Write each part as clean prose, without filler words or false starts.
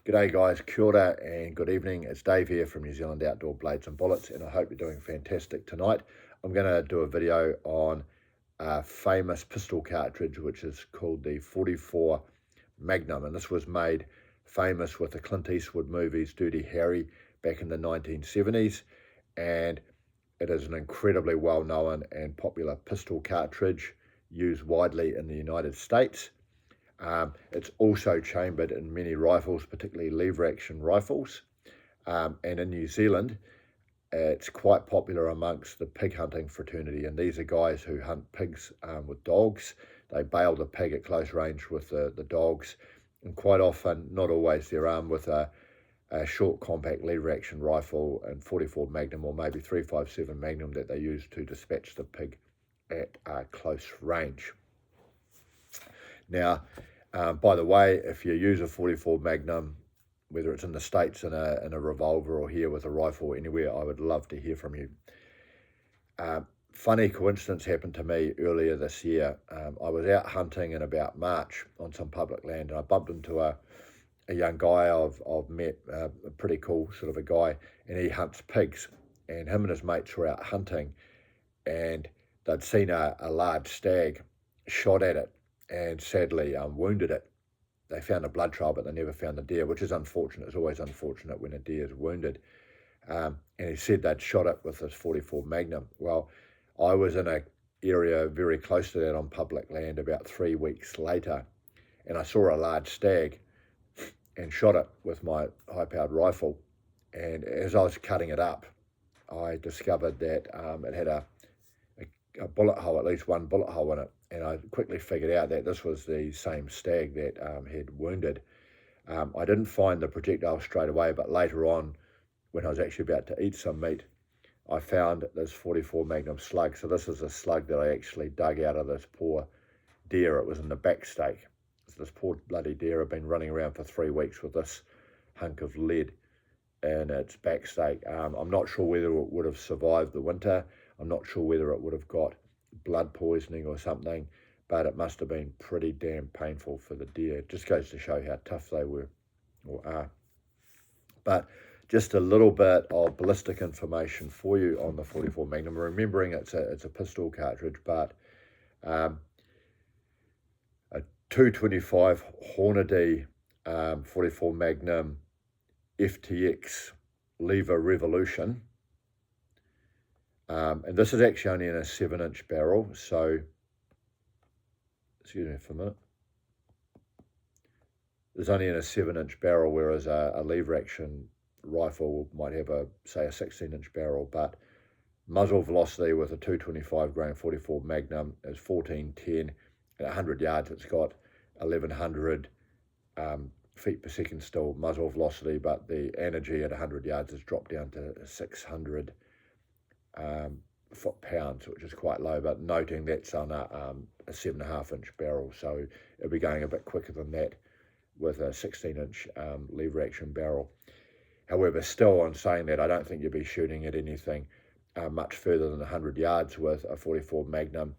G'day guys, kia ora and good evening. It's Dave here from New Zealand Outdoor Blades and Bullets, and I hope you're doing fantastic tonight. I'm going to do a video on a famous pistol cartridge which is called the 44 Magnum, and this was made famous with the Clint Eastwood movies Dirty Harry back in the 1970s, and it is an incredibly well-known and popular pistol cartridge used widely in the United States. It's also chambered in many rifles, particularly lever action rifles. And in New Zealand, it's quite popular amongst the pig hunting fraternity. And these are guys who hunt pigs with dogs. They bail the pig at close range with the dogs. And quite often, not always, they're armed with a short compact lever action rifle and 44 Magnum or maybe 357 Magnum that they use to dispatch the pig at close range. Now, by the way, if you use a 44 Magnum, whether it's in the States in a revolver or here with a rifle or anywhere, I would love to hear from you. Funny coincidence happened to me earlier this year. I was out hunting in about March on some public land, and I bumped into a young guy I've met, a pretty cool sort of a guy, and he hunts pigs. And him and his mates were out hunting, and they'd seen a large stag, shot at it, and sadly wounded it. They found a blood trail, but they never found the deer, which is unfortunate. It's always unfortunate when a deer is wounded. And he said they'd shot it with this 44 Magnum. Well, I was in an area very close to that on public land about 3 weeks later, and I saw a large stag and shot it with my high-powered rifle. And as I was cutting it up, I discovered that it had a bullet hole, at least one bullet hole in it. And I quickly figured out that this was the same stag that had wounded. I didn't find the projectile straight away, but later on, when I was actually about to eat some meat, I found this 44 Magnum slug. So this is a slug that I actually dug out of this poor deer. It was in the back stake. So this poor bloody deer had been running around for 3 weeks with this hunk of lead in its back stake. I'm not sure whether it would have survived the winter. I'm not sure whether it would have got blood poisoning or something, but it must have been pretty damn painful for the deer. It just goes to show how tough they were or are. But just a little bit of ballistic information for you on the 44 Magnum, remembering it's a pistol cartridge, but a 225 Hornady 44 Magnum FTX lever revolution. And this is actually only in a 7-inch barrel, so, excuse me for a minute. It's only in a 7-inch barrel, whereas a lever action rifle might have say a 16-inch barrel, but muzzle velocity with a 225 grain 44 Magnum is 1410. At 100 yards, it's got 1100 feet per second still muzzle velocity, but the energy at 100 yards has dropped down to 600 foot-pounds, which is quite low, but noting that's on a 7.5-inch barrel, so it'll be going a bit quicker than that with a 16-inch lever action barrel. However, still on saying that, I don't think you'll be shooting at anything much further than 100 yards with a 44 Magnum,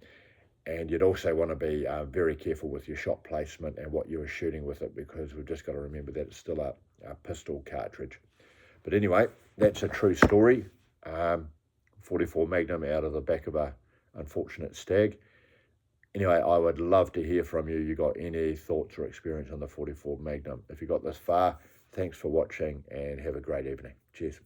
and you'd also want to be very careful with your shot placement and what you were shooting with it, because we've just got to remember that it's still a pistol cartridge. But anyway, that's a true story. 44 Magnum out of the back of a unfortunate stag. Anyway, I would love to hear from you. You got any thoughts or experience on the 44 Magnum? If you got this far, thanks for watching and have a great evening. Cheers.